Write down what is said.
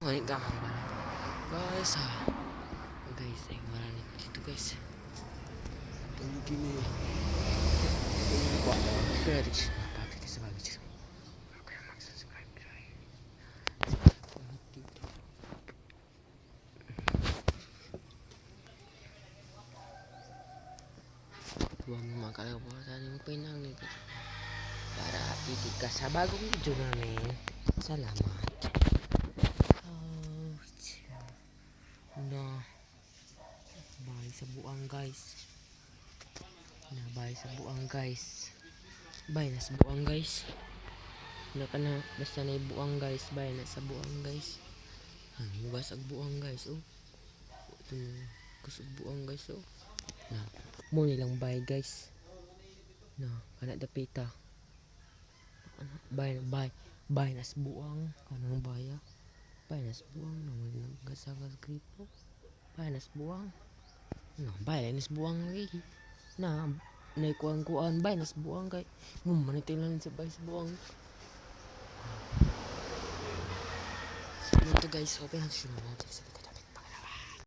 Ngunit gamang ba? Guys guys, ay marami dito guys. Tulog gini. Tulog ba? Pero di siya mapapit sa bagay. Kaya mag-subscribe guys. Huwag mo makalimutan yung pinang nito para updated ka sa bagong video namin. Salamat. Na bahay sa buang guys. Bahay sa buang guys. Bahay na sa buang guys. Na basta na buang guys. Bahay na sa buang guys. Hugas ag buang guys. Oh. Ito kusog buang guys. Oh. Na mo nilang bahay guys. Na kana dapita. Bahay na sa buang. Kanang baya. Bahay na sa buang. Nagasagas gripo. Bahay na sa buang. No, bahay na sa buang lagi. Na naikuan-kuan bahay na sa buang kay manitilan sa bahay sa buang. Ito guys, open natin siya natin sa